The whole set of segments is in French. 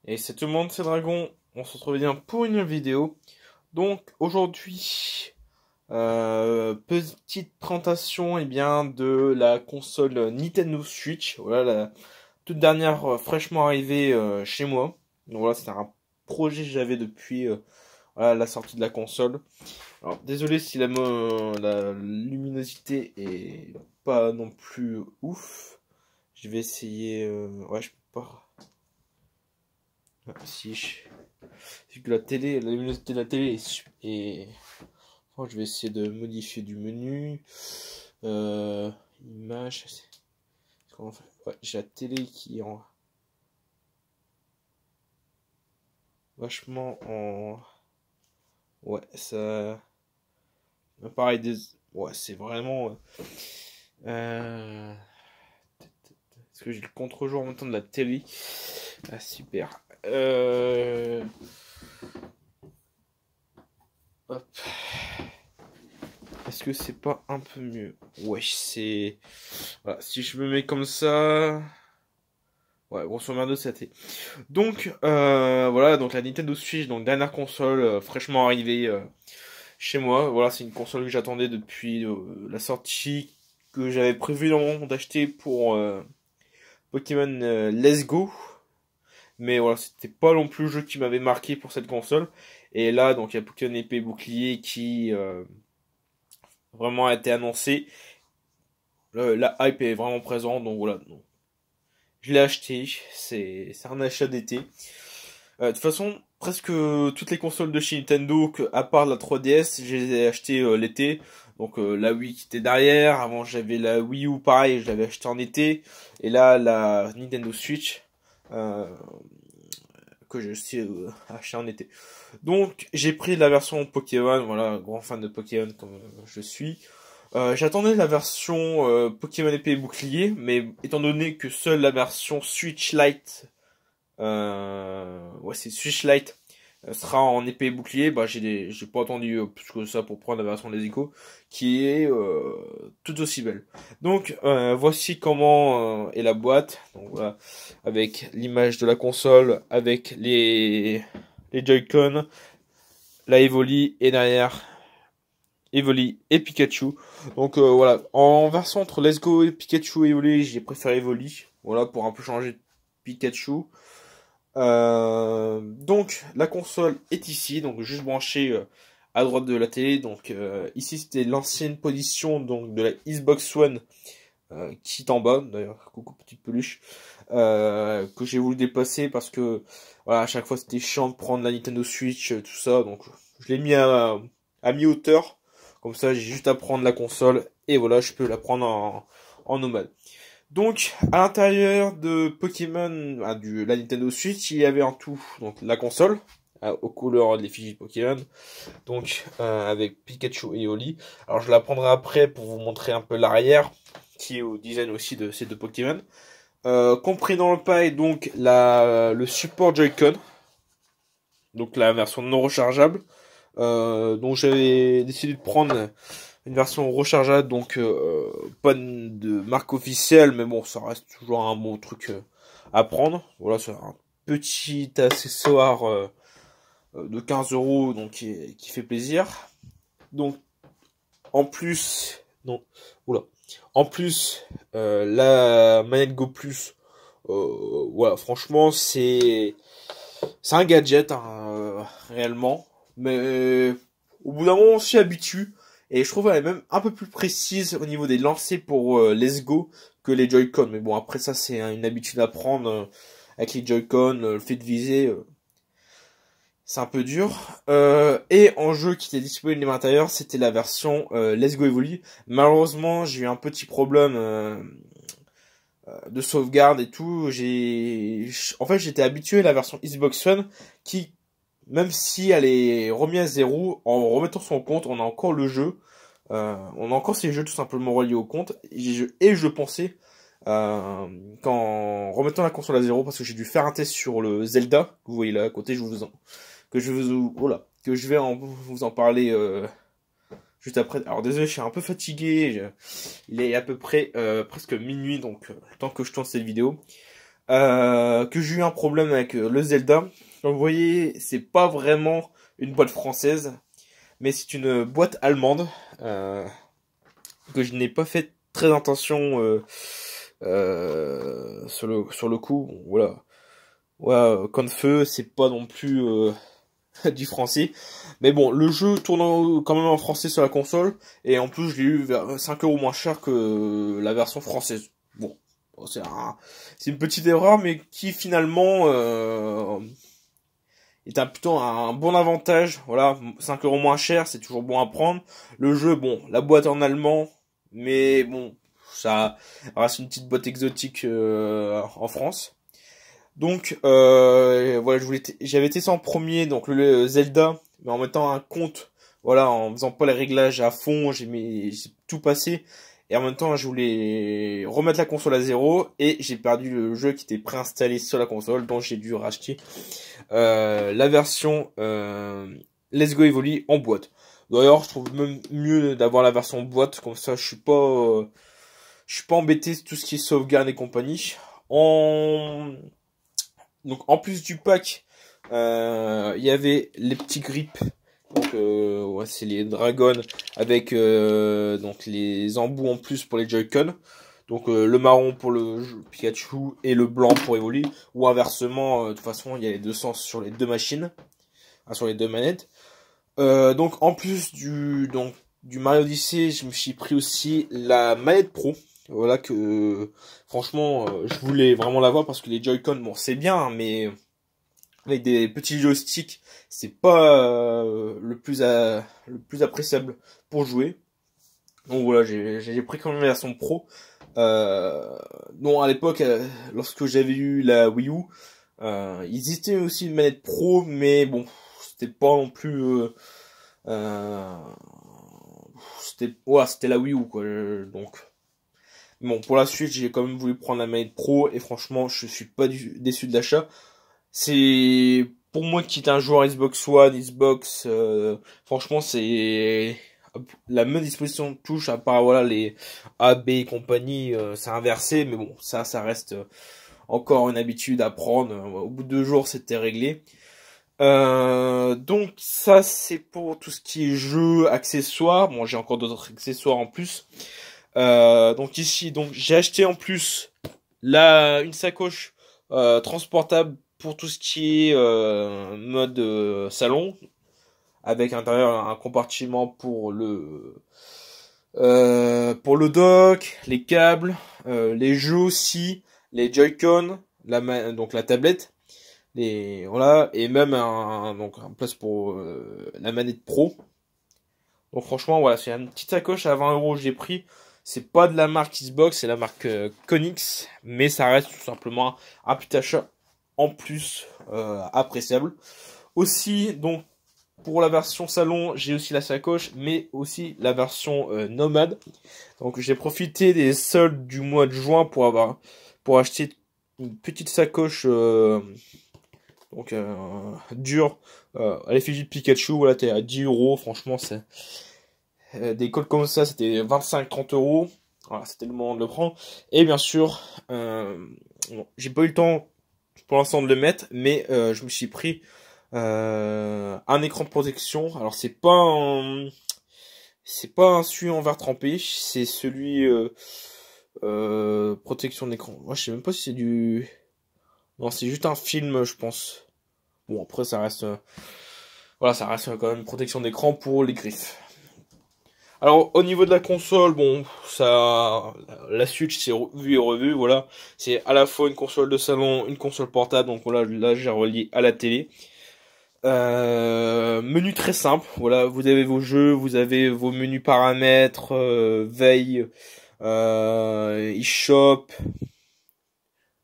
Et c'est tout le monde, c'est Dragon. On se retrouve bien pour une vidéo. Donc aujourd'hui, petite présentation bien, de la console Nintendo Switch. Voilà la toute dernière fraîchement arrivée chez moi. Donc voilà, c'est un projet que j'avais depuis voilà, la sortie de la console. Alors désolé si la luminosité est pas non plus ouf. Je vais essayer. Ouais, je peux pas. Si je... C'est que la télé, la luminosité de la télé est... Oh, je vais essayer de modifier du menu. Image. Ouais, j'ai la télé qui est en... vachement en... Ouais, ça... Pareil, ouais, c'est vraiment... Est-ce que j'ai le contre-jour en même temps de la télé? Ah, super. Hop. Est-ce que c'est pas un peu mieux? Ouais, c'est... Voilà, si je me mets comme ça... Ouais, grosso modo, c'était. Donc, voilà, donc la Nintendo Switch, donc dernière console fraîchement arrivée chez moi. Voilà, c'est une console que j'attendais depuis la sortie que j'avais prévu normalement d'acheter pour Pokémon Let's Go. Mais voilà, c'était pas non plus le jeu qui m'avait marqué pour cette console. Et là, donc il y a Pokémon Épée et Bouclier qui vraiment a été annoncé. La hype est vraiment présente, donc voilà. Donc, je l'ai acheté, c'est un achat d'été. De toute façon, presque toutes les consoles de chez Nintendo, à part la 3DS, je les ai achetées l'été. Donc la Wii qui était derrière, avant j'avais la Wii U pareil, je l'avais acheté en été. Et là, la Nintendo Switch, euh, que j'ai aussi acheté en été. Donc j'ai pris la version Pokémon, voilà, grand fan de Pokémon comme je suis. J'attendais la version Pokémon épée et bouclier, mais étant donné que seule la version Switch Lite, ouais c'est Switch Lite, sera en épée et bouclier, bah j'ai pas attendu plus que ça pour prendre la version des Echo, qui est tout aussi belle. Donc voici comment est la boîte. Donc voilà, avec l'image de la console, avec les Joy-Con, la Evoli et derrière Evoli et Pikachu. Donc voilà, en version entre Let's Go et Pikachu et Evoli, j'ai préféré Evoli. Voilà, pour un peu changer de Pikachu. Donc la console est ici, donc juste branchée à droite de la télé. Donc ici c'était l'ancienne position donc de la Xbox One qui est en bas. D'ailleurs, coucou petite peluche. Que j'ai voulu déplacer parce que voilà, à chaque fois c'était chiant de prendre la Nintendo Switch, tout ça. Donc je l'ai mis à mi-hauteur. Comme ça, j'ai juste à prendre la console et voilà, je peux la prendre en nomade. Donc, à l'intérieur de Pokémon, la Nintendo Switch, il y avait en tout donc la console aux couleurs des fichiers de Pokémon, donc avec Pikachu et Oli. Alors, je la prendrai après pour vous montrer un peu l'arrière, qui est au design aussi de ces deux Pokémon. Compris dans le pack, donc le support Joy-Con, donc la version non rechargeable. Donc j'avais décidé de prendre une version rechargeable, donc pas de marque officielle, mais bon, ça reste toujours un bon truc à prendre. Voilà, c'est un petit accessoire de 15 euros, donc qui fait plaisir. Donc en plus, non, oula, en plus la manette Go Plus, voilà, franchement c'est un gadget hein, réellement, mais au bout d'un moment on s'y habitue. Et je trouve elle est même un peu plus précise au niveau des lancers pour Let's Go que les Joy-Con. Mais bon, après ça, c'est une habitude à prendre avec les Joy-Con. Le fait de viser, c'est un peu dur. Et en jeu qui était disponible à l'intérieur, c'était la version Let's Go Evoli. Malheureusement, j'ai eu un petit problème de sauvegarde et tout. En fait, j'étais habitué à la version Xbox One qui, même si elle est remise à zéro, en remettant son compte, on a encore le jeu. On a encore ces jeux tout simplement reliés au compte. Et je pensais, qu'en remettant la console à zéro, parce que j'ai dû faire un test sur le Zelda, que vous voyez là à côté, que je vais vous en parler juste après. Alors désolé, je suis un peu fatigué. Il est à peu près presque minuit, donc le temps que je tourne cette vidéo. que j'ai eu un problème avec le Zelda. Comme vous voyez, c'est pas vraiment une boîte française, mais c'est une boîte allemande que je n'ai pas fait très attention sur le coup. Bon, voilà. Ouais, Confeu, c'est pas non plus du français. Mais bon, le jeu tourne quand même en français sur la console. Et en plus, je l'ai eu vers 5 € moins cher que la version française. Bon, c'est une petite erreur, mais qui finalement est plutôt un bon avantage. Voilà, 5 € moins cher, c'est toujours bon à prendre. Le jeu, bon, la boîte en allemand, mais bon, ça reste une petite boîte exotique en France. Donc voilà, j'avais testé en premier donc le Zelda, mais en mettant un compte, voilà, en faisant pas les réglages à fond, j'ai tout passé et en même temps je voulais remettre la console à zéro et j'ai perdu le jeu qui était préinstallé sur la console, donc j'ai dû racheter la version Let's Go Evoli en boîte. D'ailleurs, je trouve même mieux d'avoir la version boîte, comme ça je suis pas embêté sur tout ce qui est sauvegarde et compagnie. Donc en plus du pack, il y avait les petits grips. Donc ouais, c'est les dragons avec donc les embouts en plus pour les Joy-Con. Donc le marron pour le Pikachu et le blanc pour Evoli. Ou inversement, de toute façon il y a les deux sens sur les deux machines, sur les deux manettes. Donc en plus du Mario Odyssey, je me suis pris aussi la manette Pro. Voilà que franchement je voulais vraiment l'avoir parce que les Joy-Con bon c'est bien hein, mais avec des petits joysticks c'est pas le plus appréciable pour jouer. Donc voilà j'ai pris quand même la version Pro. Non à l'époque lorsque j'avais eu la Wii U il existait aussi une manette Pro mais bon c'était pas non plus euh, c'était la Wii U quoi donc bon, pour la suite, j'ai quand même voulu prendre la manette Pro et franchement, je suis pas déçu de l'achat. C'est pour moi qui est un joueur Xbox One, Xbox, franchement, c'est la même disposition de touche à part voilà les A, B et compagnie, c'est inversé, mais bon, ça reste encore une habitude à prendre. Au bout de 2 jours, c'était réglé. Donc ça c'est pour tout ce qui est jeux, accessoires. Bon, j'ai encore d'autres accessoires en plus. Donc ici, donc j'ai acheté en plus une sacoche transportable pour tout ce qui est mode salon, avec à l'intérieur un compartiment pour le dock, les câbles, les jeux aussi, les Joy-Con, donc la tablette, voilà, et même donc un place pour la manette Pro. Donc franchement voilà, c'est une petite sacoche à 20 € que j'ai pris. C'est pas de la marque Xbox, c'est la marque Konix, mais ça reste tout simplement un petit achat en plus appréciable. Aussi, donc pour la version salon, j'ai aussi la sacoche, mais aussi la version nomade. Donc j'ai profité des soldes du mois de juin pour acheter une petite sacoche donc dure à l'effigie de Pikachu. Voilà, t'es à 10 €. Franchement, c'est des codes comme ça, c'était 25-30 €. Voilà, c'était le moment de le prendre. Et bien sûr, bon, j'ai pas eu le temps pour l'instant de le mettre, mais je me suis pris un écran de protection. Alors c'est pas un celui en verre trempé, c'est celui protection d'écran. Moi, je sais même pas si c'est du, non, c'est juste un film, je pense. Bon, après ça reste, voilà, ça reste quand même une protection d'écran pour les griffes. Alors au niveau de la console, bon, la Switch c'est vu et revu, voilà. C'est à la fois une console de salon, une console portable, donc voilà, là j'ai relié à la télé. Menu très simple, voilà, vous avez vos jeux, vous avez vos menus paramètres, veille, eShop,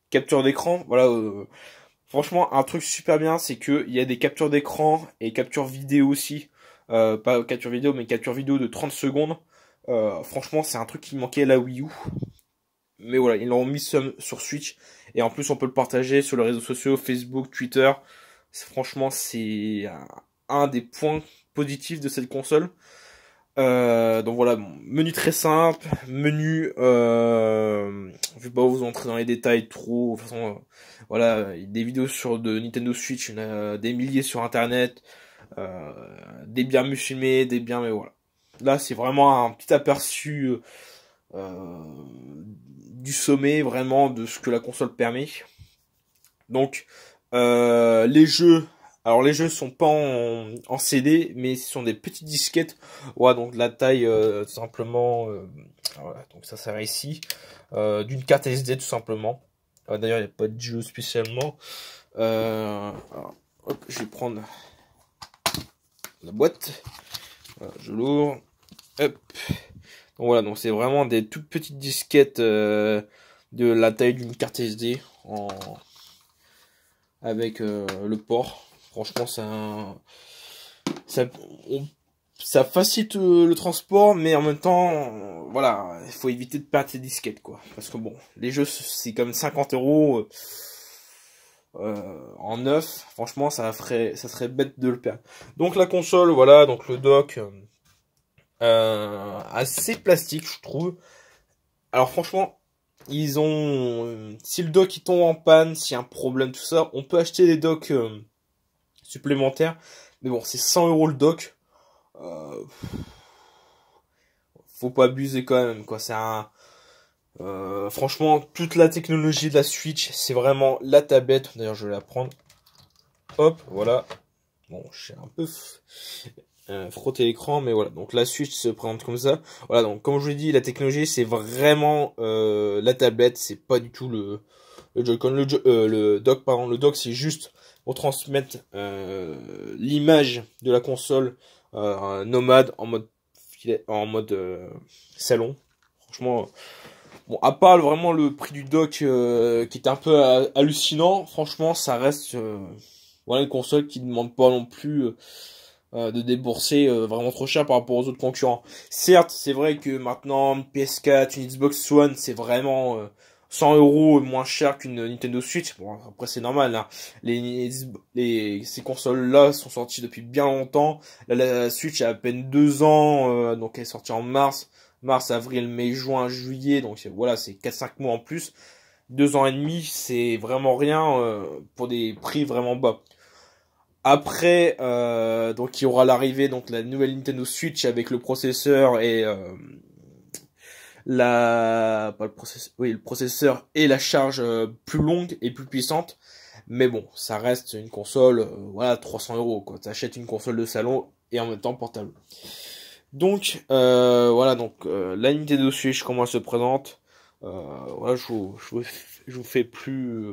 capture d'écran, voilà. Franchement, un truc super bien, c'est que il y a des captures d'écran et capture vidéo aussi. Pas capture vidéo, mais capture vidéo de 30 secondes. Franchement, c'est un truc qui manquait à la Wii U. Mais voilà, ils l'ont mis sur Switch. Et en plus, on peut le partager sur les réseaux sociaux, Facebook, Twitter. Franchement, c'est un des points positifs de cette console. Donc voilà, bon, menu très simple, menu, je vais pas vous entrer dans les détails trop, de toute façon, voilà, des vidéos sur de Nintendo Switch, il y en a des milliers sur internet, euh, des biens mieux filmés, des biens, mais voilà. Là, c'est vraiment un petit aperçu du sommet, vraiment, de ce que la console permet. Donc, les jeux, alors les jeux sont pas en CD, mais ce sont des petites disquettes. Ouais, donc de la taille tout simplement, voilà, donc ça sert ici, d'une carte SD tout simplement. D'ailleurs, il n'y a pas de jeu spécialement. Alors, hop, je vais prendre la boîte. Voilà, je l'ouvre. Hop. Donc voilà, donc c'est vraiment des toutes petites disquettes de la taille d'une carte SD avec le port. Franchement, ça, ça facilite le transport, mais en même temps, voilà, il faut éviter de perdre ses disquettes, quoi. Parce que bon, les jeux, c'est comme 50 euros en neuf. Franchement, ça serait bête de le perdre. Donc la console, voilà, donc le dock, assez plastique, je trouve. Alors franchement, ils ont, si le dock il tombe en panne, s'il y a un problème, tout ça, on peut acheter des docks supplémentaires. Mais bon, c'est 100 euros le dock. Euh, Faut pas abuser quand même, quoi. C'est un, franchement, toute la technologie de la Switch, c'est vraiment la tablette. D'ailleurs, je vais la prendre. Hop, voilà. Bon, j'ai un peu frotté l'écran, mais voilà. Donc la Switch se présente comme ça. Voilà, donc comme je vous l'ai dit, la technologie, c'est vraiment la tablette. C'est pas du tout le Joy-Con, le dock, pardon. Le dock, c'est juste pour transmettre l'image de la console nomade en mode salon. Franchement, bon, à part vraiment le prix du dock qui est un peu hallucinant, franchement, ça reste voilà une console qui ne demande pas non plus de débourser vraiment trop cher par rapport aux autres concurrents. Certes, c'est vrai que maintenant une PS4, une Xbox One, c'est vraiment 100 euros moins cher qu'une Nintendo Switch. Bon, après c'est normal, hein. Ces consoles-là sont sorties depuis bien longtemps. La Switch a à peine 2 ans, donc elle est sortie en mars, avril, mai, juin, juillet. Donc voilà, c'est 4-5 mois en plus. 2 ans et demi, c'est vraiment rien pour des prix vraiment bas. Après, donc il y aura l'arrivée donc la nouvelle Nintendo Switch avec le processeur et pas le processeur, oui, le processeur et la charge plus longue et plus puissante. Mais bon, ça reste une console, voilà, 300 euros quoi. T'achètes une console de salon et en même temps portable. Donc voilà, donc la Nintendo Switch comment elle se présente. Voilà, je vous fais plus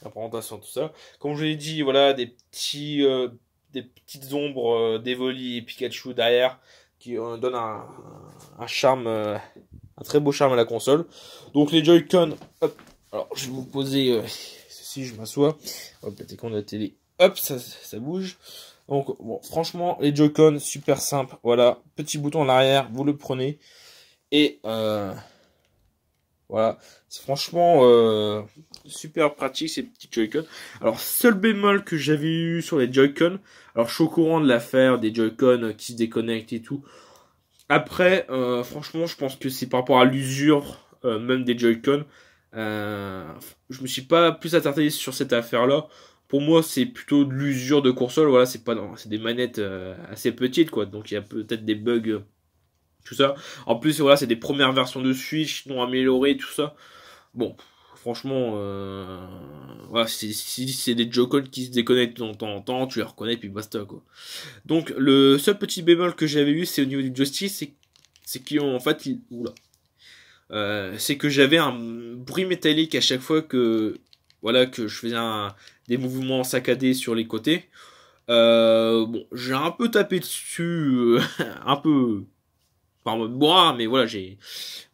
la présentation tout ça. Comme je l'ai dit, voilà des petites ombres d'Evoli et Pikachu derrière qui donnent un charme, un très beau charme à la console. Donc les Joy-Con, hop, alors je vais vous poser ceci, je m'assois. Hop, la télécommande de la télé, hop, ça bouge. Donc bon, franchement, les Joy-Con super simple. Voilà, petit bouton en arrière, vous le prenez et voilà, c'est franchement super pratique ces petits Joy-Con. Alors seul bémol que j'avais eu sur les Joy-Con, alors je suis au courant de l'affaire des Joy-Con qui se déconnectent et tout. Après, franchement, je pense que c'est par rapport à l'usure même des Joy-Con. Je me suis pas plus attardé sur cette affaire-là. Pour moi, c'est plutôt de l'usure de console. Voilà, c'est pas, c'est des manettes assez petites, quoi. Donc il y a peut-être des bugs, tout ça. En plus, voilà, c'est des premières versions de Switch non améliorées, tout ça. Bon, franchement, voilà, si c'est des Joy-Con qui se déconnectent de temps en temps, tu les reconnais puis basta, quoi. Donc le seul petit bémol que j'avais eu, c'est au niveau du joystick, c'est qu'en fait, oula, c'est que j'avais un bruit métallique à chaque fois que voilà que je faisais des mouvements saccadés sur les côtés. Bon, j'ai un peu tapé dessus, un peu par mode bois, mais voilà, j'ai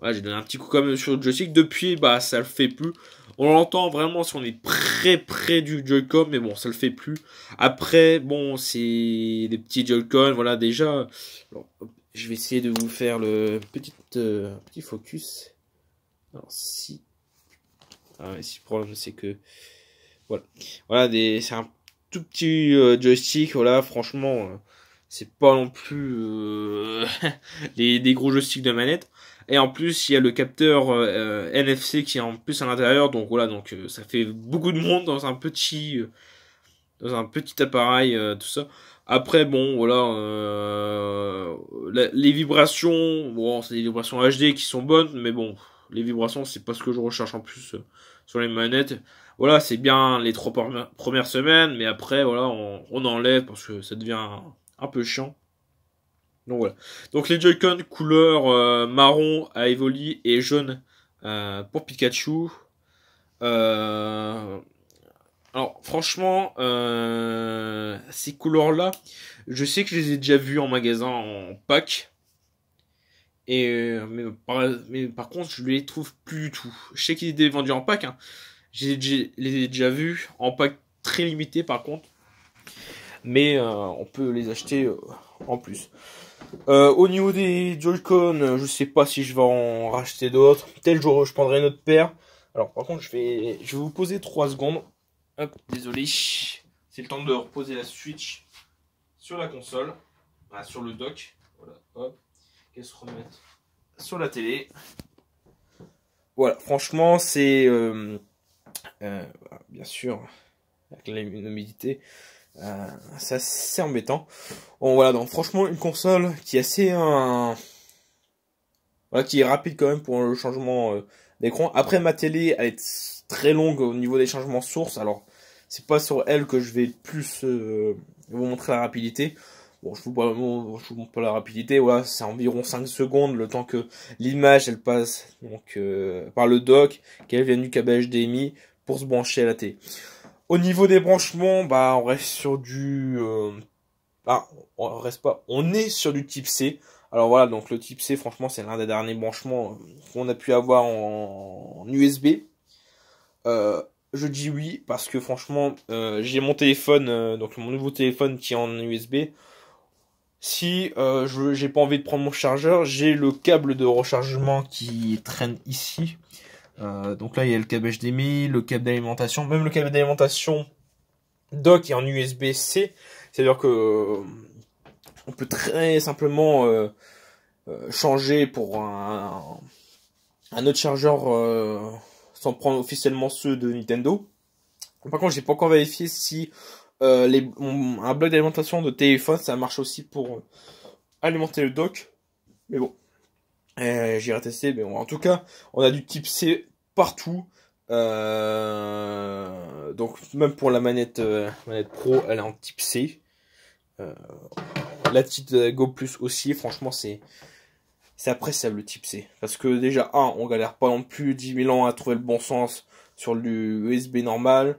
donné un petit coup quand même sur le joystick. Depuis, bah ça le fait plus. On l'entend vraiment si on est près du Joy-Con, mais bon, ça le fait plus. Après, bon, c'est des petits Joy-Con, voilà, déjà. Alors, hop, je vais essayer de vous faire le petit focus. Alors, si... Ah, si le problème, c'est que... Voilà, c'est un tout petit joystick, voilà, franchement, c'est pas non plus des gros joysticks de manette. Et en plus, il y a le capteur NFC qui est en plus à l'intérieur. Donc voilà, donc ça fait beaucoup de monde dans un petit appareil, tout ça. Après, bon, voilà, les vibrations, bon, c'est des vibrations HD qui sont bonnes, mais bon, les vibrations, c'est pas ce que je recherche en plus sur les manettes. Voilà, c'est bien les 3 premières semaines, mais après, voilà, on enlève parce que ça devient un peu chiant. Donc voilà. Donc les Joy-Con couleur marron à Evoli et jaune pour Pikachu. Euh, alors franchement, ces couleurs-là, je sais que je les ai déjà vues en magasin en pack. Et mais par contre, je les trouve plus du tout. Je sais qu'ils étaient vendus en pack. Hein. Les ai déjà vus en pack très limité par contre. Mais on peut les acheter en plus. Au niveau des Joy-Con, je sais pas si je vais en racheter d'autres. Tel jour, je prendrai une autre paire. Alors par contre, je vais vous poser 3 secondes. Hop, désolé. C'est le temps de reposer la Switch sur la console. Sur le dock. Voilà, hop. Qu'elle se remette sur la télé. Voilà, franchement, c'est... bien sûr, avec l'humidité, c'est assez embêtant. Bon voilà, donc franchement une console qui est assez voilà, qui est rapide quand même pour le changement d'écran. Après ma télé elle est très longue au niveau des changements sources, alors c'est pas sur elle que je vais plus vous montrer la rapidité. Bon, je vous montre pas la rapidité, voilà, c'est environ 5 secondes le temps que l'image elle passe donc par le dock, qu'elle vienne du câble HDMI pour se brancher à la télé. Au niveau des branchements, bah on reste sur du on reste pas, on est sur du type C. Alors voilà, donc le type C franchement, c'est l'un des derniers branchements qu'on a pu avoir en USB. Je dis oui parce que franchement, j'ai mon téléphone donc mon nouveau téléphone qui est en USB. Si j'ai pas envie de prendre mon chargeur, j'ai le câble de rechargement qui traîne ici. Donc là, il y a le câble HDMI, le câble d'alimentation, même le câble d'alimentation dock est en USB-C. C'est-à-dire que on peut très simplement changer pour un autre chargeur sans prendre officiellement ceux de Nintendo. Par contre, j'ai pas encore vérifié si un bloc d'alimentation de téléphone, ça marche aussi pour alimenter le dock. Mais bon, j'irai tester. Mais bon, en tout cas, on a du type C partout. Donc même pour la manette Pro, elle est en type C. La petite Go Plus aussi, franchement c'est appréciable le type C. Parce que déjà, on galère pas non plus 10 000 ans à trouver le bon sens sur le USB normal.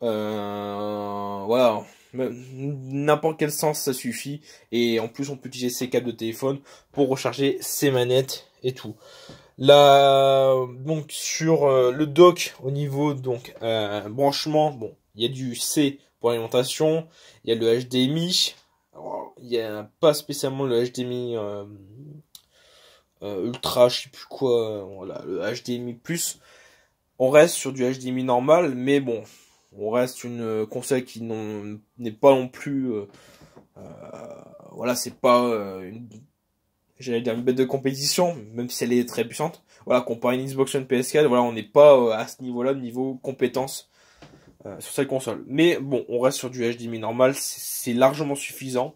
Voilà, n'importe quel sens ça suffit. Et en plus on peut utiliser ses câbles de téléphone pour recharger ses manettes et tout. Là, donc sur le dock au niveau donc branchement, bon, il y a du C pour l'alimentation, il y a le HDMI. Alors, il n'y a pas spécialement le HDMI ultra, je sais plus quoi, voilà, le HDMI plus. On reste sur du HDMI normal, mais bon, on reste une console qui n'est pas non plus, voilà, c'est pas j'allais dire une bête de compétition, même si elle est très puissante. Voilà, comparé à une Xbox One PS4, voilà, on n'est pas à ce niveau-là, niveau compétence sur cette console. Mais bon, on reste sur du HDMI normal, c'est largement suffisant.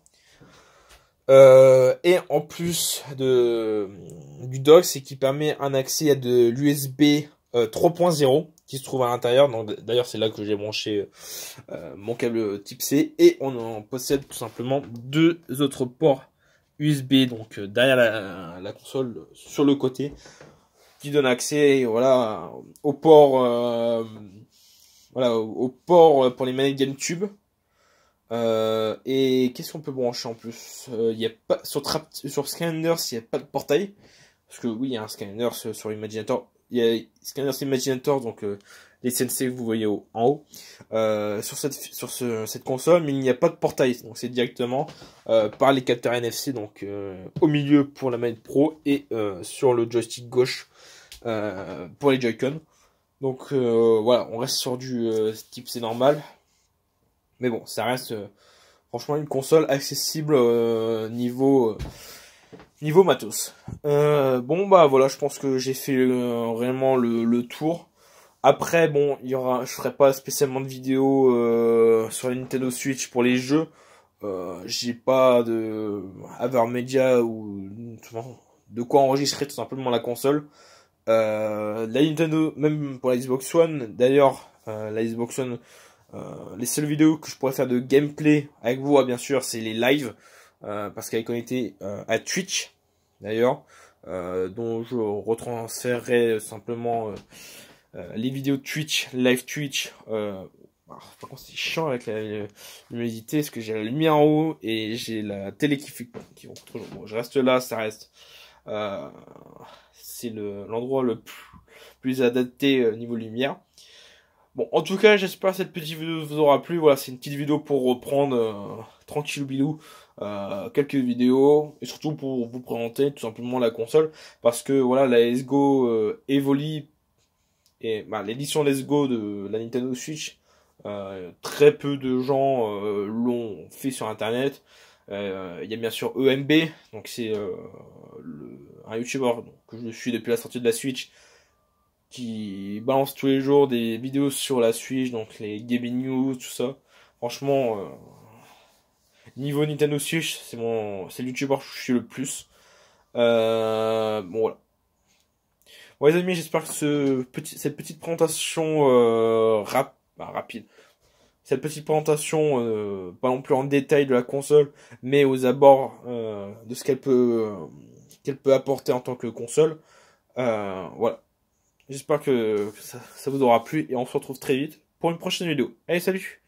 Et en plus du dock, c'est qui permet un accès à de l'USB 3.0 qui se trouve à l'intérieur. Donc d'ailleurs, c'est là que j'ai branché mon câble type C, et on en possède tout simplement 2 autres ports USB donc derrière la console sur le côté qui donne accès voilà au port au port pour les manettes GameCube. Et qu'est-ce qu'on peut brancher en plus? Il y a pas sur Scanners, il n'y a pas de portail parce que oui, il y a un scanner sur Imaginator. Il y a Scanners Imaginator, donc les CNC que vous voyez en haut sur cette console, mais il n'y a pas de portail, donc c'est directement par les capteurs NFC, donc au milieu pour la manette Pro et sur le joystick gauche pour les Joy-Con. Donc voilà, on reste sur du type C normal. Mais bon, ça reste Franchement, une console accessible niveau matos. Bon bah voilà, je pense que j'ai fait réellement le tour. Après bon, je ferai pas spécialement de vidéo sur la Nintendo Switch pour les jeux. J'ai pas de Avermedia ou de quoi enregistrer tout simplement la console. La Nintendo, même pour la Xbox One, d'ailleurs, la Xbox One, les seules vidéos que je pourrais faire de gameplay avec vous, bien sûr, c'est les lives, parce qu'elle est connectée à Twitch, d'ailleurs, dont je retransférerai simplement les vidéos de Twitch, live Twitch. Par contre, c'est chiant avec la l'humidité, parce que j'ai la lumière en haut et j'ai la télé qui montre toujours. Bon, je reste là, ça reste. Euh, c'est l'endroit le plus adapté niveau lumière. Bon, en tout cas, j'espère que cette petite vidéo vous aura plu. Voilà, c'est une petite vidéo pour reprendre tranquille bilou quelques vidéos et surtout pour vous présenter tout simplement la console parce que voilà, la Let's Go Evoli et bah, l'édition Let's Go de la Nintendo Switch, très peu de gens l'ont fait sur internet. Il y a bien sûr EMB, donc c'est un YouTuber que je suis depuis la sortie de la Switch, qui balance tous les jours des vidéos sur la Switch, donc les gaming news, tout ça. Franchement, niveau Nintendo Switch, c'est le YouTuber que je suis le plus. Bon voilà. Bon les amis, j'espère que cette petite présentation rapide, cette petite présentation, pas non plus en détail de la console, mais aux abords de ce qu'elle peut apporter en tant que console. Voilà. J'espère que ça vous aura plu et on se retrouve très vite pour une prochaine vidéo. Allez, salut!